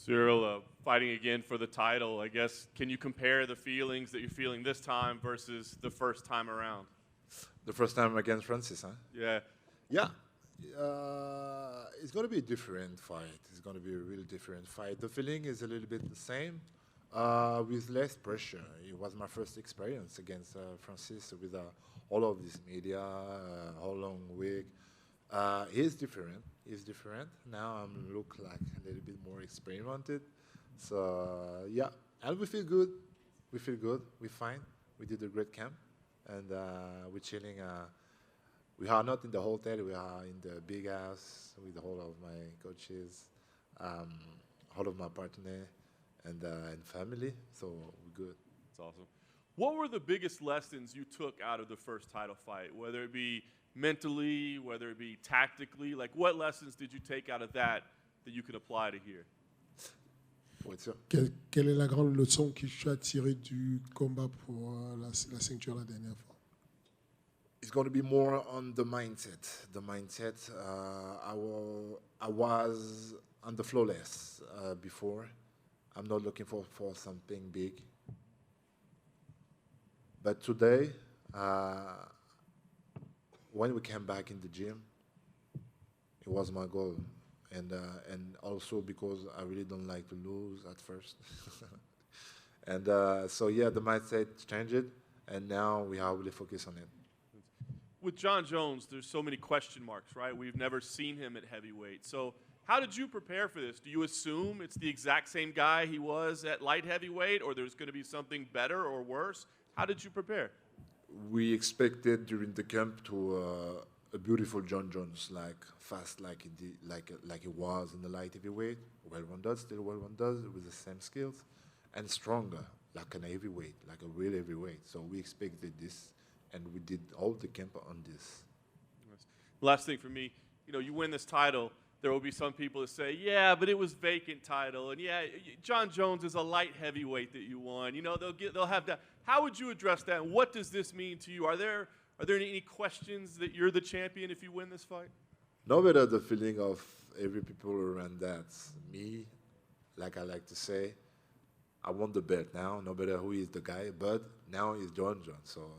Ciryl, fighting again for the title, I guess, can you compare the feelings that you're feeling this time versus the first time around? The first time against Francis, huh? Yeah. Yeah. It's going to be a different fight. It's going to be a really different fight. The feeling is a little bit the same, with less pressure. It was my first experience against Francis with all of this media, whole long week. He's different. He's different. Now I look like a little bit more experimented. So, yeah. And we feel good. We feel good. We're fine. We did a great camp. And we're chilling. We are not in the hotel. We are in the big house with all of my coaches, all of my partner, and family. So we're good. That's awesome. What were the biggest lessons you took out of the first title fight, whether it be mentally, whether it be tactically? Like, what lessons did you take out of that you can apply to here? Quelle est la grande leçon que tu as tirée du combat pour la ceinture la dernière fois? It's going to be more on the mindset. The mindset. I was on the flawless before. I'm not looking for something big. But today, when we came back in the gym, it was my goal. And also because I really don't like to lose at first. And so, yeah, the mindset changed, and now we are really focused on it. With Jon Jones, there's so many question marks, right? We've never seen him at heavyweight. So how did you prepare for this? Do you assume it's the exact same guy he was at light heavyweight, or there's going to be something better or worse? How did you prepare? We expected during the camp to a beautiful Jon Jones, like fast, like it was in the light heavyweight, well-rounded, still well-rounded, with the same skills, and stronger, like an heavyweight, like a real heavyweight. So we expected this, and we did all the camp on this. Last thing for me, you win this title, there will be some people that say, yeah, but it was vacant title, and yeah, Jon Jones is a light heavyweight that you won. They'll have that. How would you address that? And what does this mean to you? Are there any questions that you're the champion if you win this fight? No matter the feeling of every people around that. Me, like I like to say, I won the belt now, no matter who is the guy, but now he's Jon Jones. So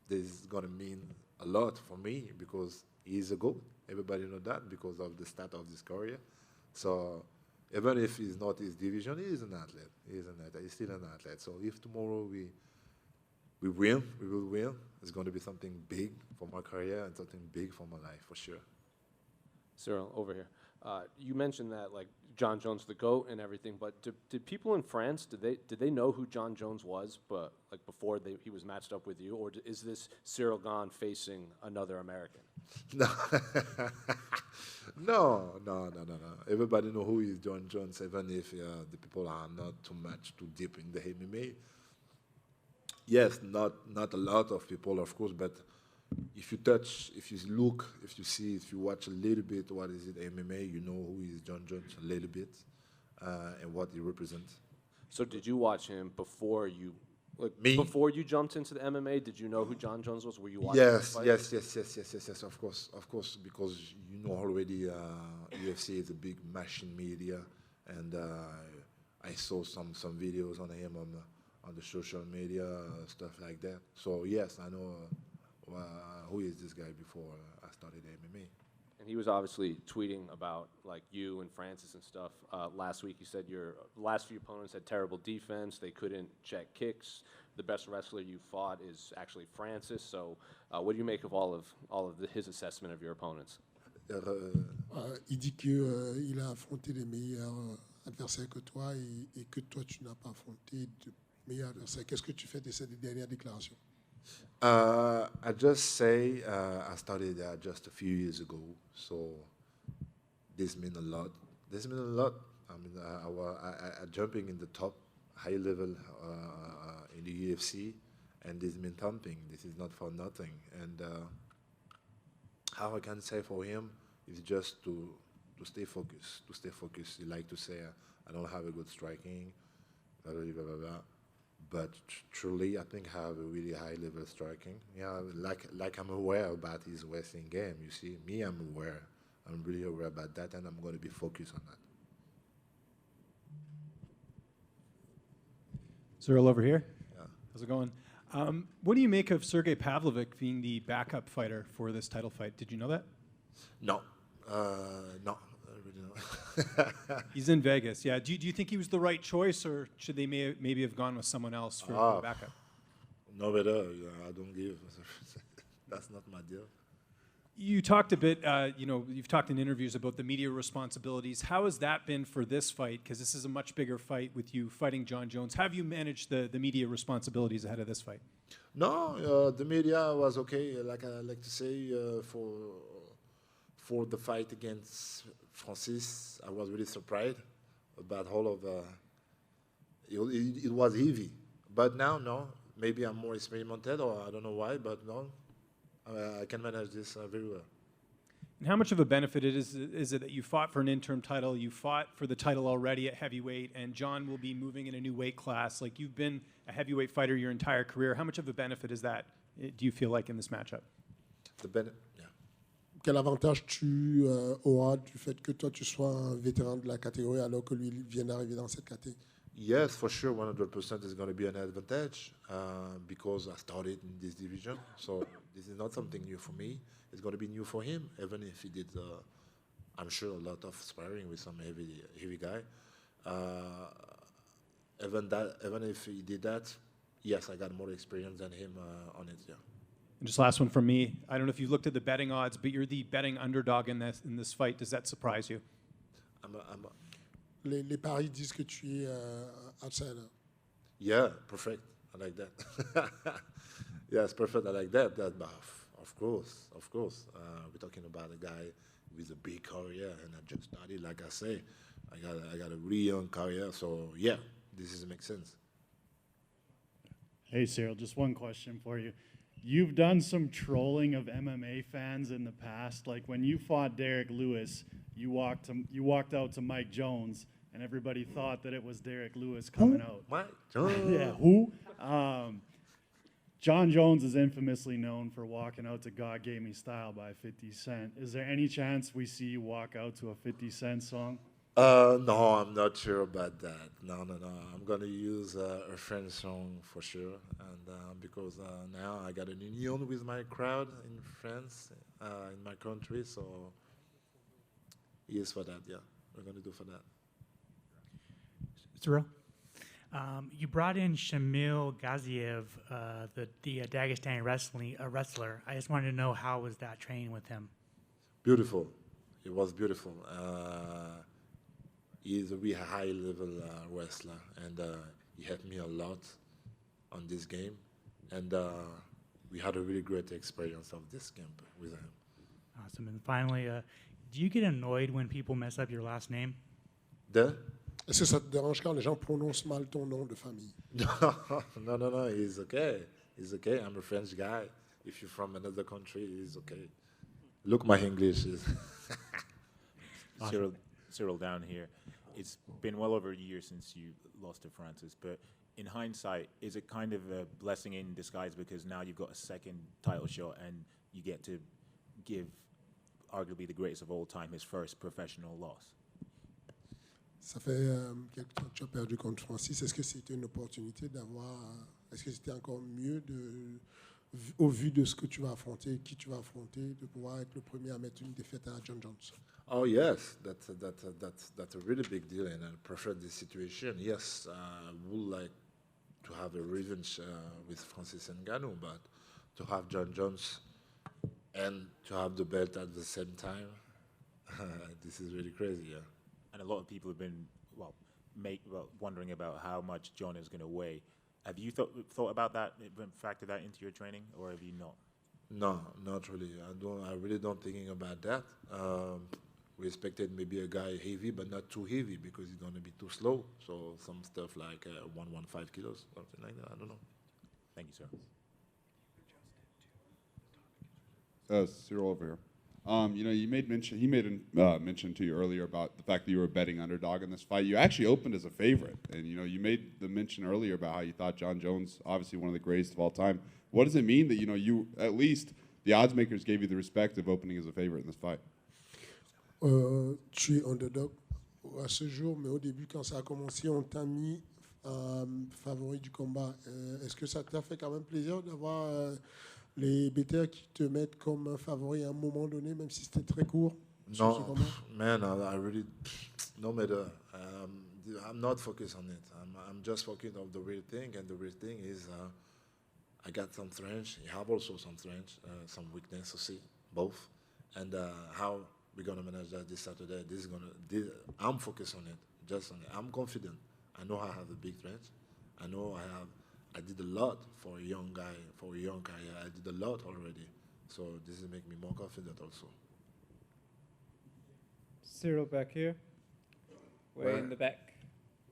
this is going to mean a lot for me because he's a GOAT. Everybody know that because of the start of this career. So even if he's not his division, he is an athlete. He's still an athlete. So if tomorrow we win, we will win. It's going to be something big for my career and something big for my life, for sure. Ciryl, over here. You mentioned that, like, Jon Jones, the GOAT and everything, but did people in France, did they know who Jon Jones was, but like before he was matched up with you, or is this Ciryl Gane facing another American? No. No. Everybody know who is Jon Jones, even if the people are not too deep in the MMA. Yes, not a lot of people, of course, but if you touch, if you look, if you see, if you watch a little bit, what is it, MMA, you know who is Jon Jones a little bit and what he represents. So did you watch him before you, before you jumped into the MMA? Did you know who Jon Jones was? Were you watching? Yes, of course, because you know already UFC is a big machine media, and I saw some videos on him on the social media, stuff like that. So yes, I know who is this guy before I started MMA. And he was obviously tweeting about like you and Francis and stuff. Last week he said your last few opponents had terrible defense. They couldn't check kicks. The best wrestler you fought is actually Francis. So what do you make of all of his assessment of your opponents? Il dit qu'il a affronté les meilleurs adversaires que toi et que toi tu n'as pas affronté de meilleurs adversaires. Qu'est-ce que tu fais de cette dernière déclaration? I just say I started just a few years ago, so this means a lot. This means a lot. I mean, I jumping in the top high level in the UFC, and this means something. This is not for nothing. And how I can say for him is just to stay focused. To stay focused. He like to say, I don't have a good striking, blah blah blah blah. Blah. But truly, I think I have a really high-level striking. Yeah, like I'm aware about his wrestling game. You see, me, I'm aware. I'm really aware about that, and I'm going to be focused on that. Ciryl over here. Yeah. How's it going? What do you make of Sergey Pavlovich being the backup fighter for this title fight? Did you know that? No. No. I really don't. He's in Vegas. Yeah. Do you think he was the right choice, or should they maybe have gone with someone else for the backup? No better. I don't give. That's not my deal. You talked a bit, you've talked in interviews about the media responsibilities. How has that been for this fight? Because this is a much bigger fight with you fighting Jon Jones. How have you managed the media responsibilities ahead of this fight? No, the media was okay. Like I like to say, for the fight against Francis, I was really surprised about all of. It was heavy, but now no. Maybe I'm more experimented, or I don't know why, but no. I can manage this very well. And how much of a benefit is it that you fought for an interim title, you fought for the title already at heavyweight, and Jon will be moving in a new weight class? Like, you've been a heavyweight fighter your entire career. How much of a benefit is that, do you feel like, in this matchup? Yeah. Quel avantage tu auras du fait que toi tu sois un vétéran de la catégorie alors que lui vient d'arriver dans cette catégorie? Yes, for sure, 100% is going to be an advantage because I started in this division. So this is not something new for me. It's going to be new for him, even if he did, I'm sure, a lot of sparring with some heavy guy. Even if he did that, yes, I got more experience than him on it, yeah. And just last one from me. I don't know if you looked at the betting odds, but you're the betting underdog in this fight. Does that surprise you? Les paris disent que tu es outsider. Yeah, perfect. I like that. Yes, perfect. I like that. Of course. We're talking about a guy with a big career, and I just started. Like I say, I got a really young career. So yeah, this makes sense. Hey, Ciryl, just one question for you. You've done some trolling of MMA fans in the past. Like when you fought Derek Lewis, you walked out to Mike Jones, and everybody thought that it was Derek Lewis coming out. Mike Jones. Yeah, who? Jon Jones is infamously known for walking out to God Gave Me Style by 50 Cent. Is there any chance we see you walk out to a 50 Cent song? No, I'm not sure about that. No. I'm gonna use a French song for sure, and because now I got an union with my crowd in France, in my country. So yes, for that, yeah, we're gonna do for that. Ciryl, you brought in Shamil Gaziev, the Dagestani wrestler. I just wanted to know, how was that training with him? Beautiful. It was beautiful. He's a really high-level wrestler, and he helped me a lot on this game. And we had a really great experience of this camp with him. Awesome. And finally, do you get annoyed when people mess up your last name? Est-ce que ça te dérange quand les gens prononcent mal ton nom de famille? No. He's okay. I'm a French guy. If you're from another country, he's okay. Look, my English is... Ciryl down here. It's been well over a year since you lost to Francis, but in hindsight, is it kind of a blessing in disguise because now you've got a second title shot and you get to give arguably the greatest of all time his first professional loss? Ça fait quelque temps que tu as perdu contre Francis. Est-ce que c'était une opportunité d'avoir... Est-ce que c'était encore mieux, au vu de ce que tu vas affronter, qui tu vas affronter, de pouvoir être le premier à mettre une défaite à Jon Jones? Oh yes, that's a really big deal, and I prefer this situation. Yes, I would like to have a revenge with Francis Ngannou, but to have Jon Jones and to have the belt at the same time, this is really crazy. Yeah. And a lot of people have been wondering about how much Jon is going to weigh. Have you thought about that, factored that into your training, or have you not? No, not really. I really don't thinking about that. We expected maybe a guy heavy, but not too heavy because he's going to be too slow. So some stuff like 115 kilos, something like that. I don't know. Thank you, sir. Ciryl over here. You made mention. He made a mention to you earlier about the fact that you were a betting underdog in this fight. You actually opened as a favorite, and you made the mention earlier about how you thought Jon Jones, obviously one of the greatest of all time. What does it mean that you at least the odds makers gave you the respect of opening as a favorite in this fight? Tu es underdog à ce jour, mais au début, quand ça a commencé, on t'a mis favori du combat. Est-ce que ça t'a fait quand même plaisir d'avoir les BTR qui te mettent comme un favori à un moment donné, même si c'était très court? sur ce No, combat? man, I really, no matter. I'm not focused on it. I'm just focused on the real thing, and the real thing is I got some strength. I have also some strength, some weakness to see, both. And how we're gonna manage that this Saturday? I'm focused on it, just on it. I'm confident. I know I have a big strength. I know I did a lot for a young guy, for a young career. I did a lot already. So this will make me more confident also. Ciryl back here. Way Where? in the back.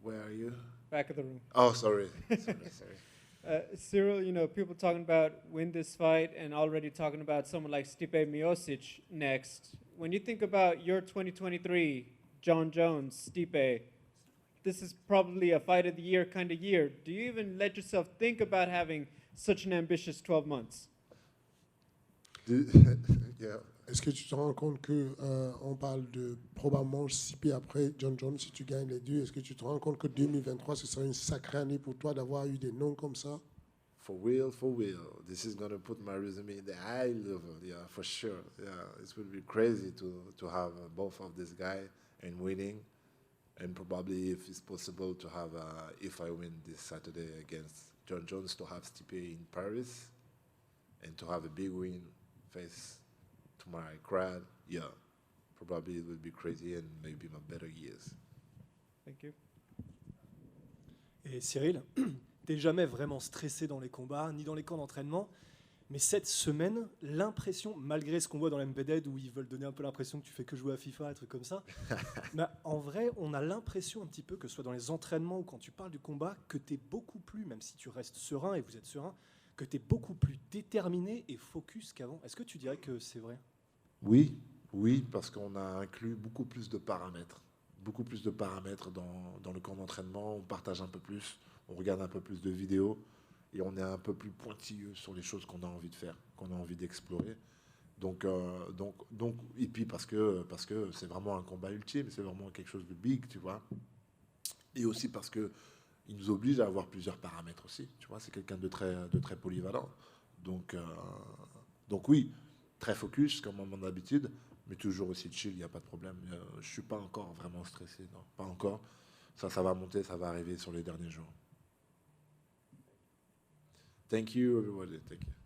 Where are you? Back of the room. Oh, sorry. sorry. Ciryl, you know, people talking about win this fight and already talking about someone like Stipe Miocic next. When you think about your 2023, Jon Jones, Stipe, this is probably a fight of the year kind of year. Do you even let yourself think about having such an ambitious 12 months? Yeah. Est-ce que tu te rends compte que on parle de probablement Stipe après Jon Jones si tu gagnes les deux? Est-ce que tu te rends compte que 2023 ce sera une sacrée année pour toi d'avoir eu des noms comme ça? For real, for real. This is gonna put my resume in the high level, yeah, for sure. Yeah, it will be crazy to have both of these guys and winning, and probably if it's possible to have, if I win this Saturday against Jon Jones, to have Stipe in Paris, and to have a big win face to my crowd. Yeah, probably it will be crazy and maybe my better years. Thank you. Et Ciryl, t'es jamais vraiment stressé dans les combats, ni dans les camps d'entraînement, mais cette semaine, l'impression, malgré ce qu'on voit dans l'MPD où ils veulent donner un peu l'impression que tu fais que jouer à FIFA, des trucs comme ça, bah, en vrai, on a l'impression un petit peu que ce soit dans les entraînements ou quand tu parles du combat, que t'es beaucoup plus, même si tu restes serein et vous êtes serein, que t'es beaucoup plus déterminé et focus qu'avant. Est-ce que tu dirais que c'est vrai? Oui, oui, parce qu'on a inclus beaucoup plus de paramètres dans le camp d'entraînement. On partage un peu plus, on regarde un peu plus de vidéos et on est un peu plus pointilleux sur les choses qu'on a envie de faire, qu'on a envie d'explorer. Donc, et puis parce que c'est vraiment un combat ultime, c'est vraiment quelque chose de big, tu vois. Et aussi parce que il nous oblige à avoir plusieurs paramètres aussi, tu vois. C'est quelqu'un de très polyvalent. Donc oui. Très focus, comme à mon habitude, mais toujours aussi chill, il n'y a pas de problème. Je ne suis pas encore vraiment stressé, non, pas encore. Ça va monter, ça va arriver sur les derniers jours. Thank you, everybody. Thank you.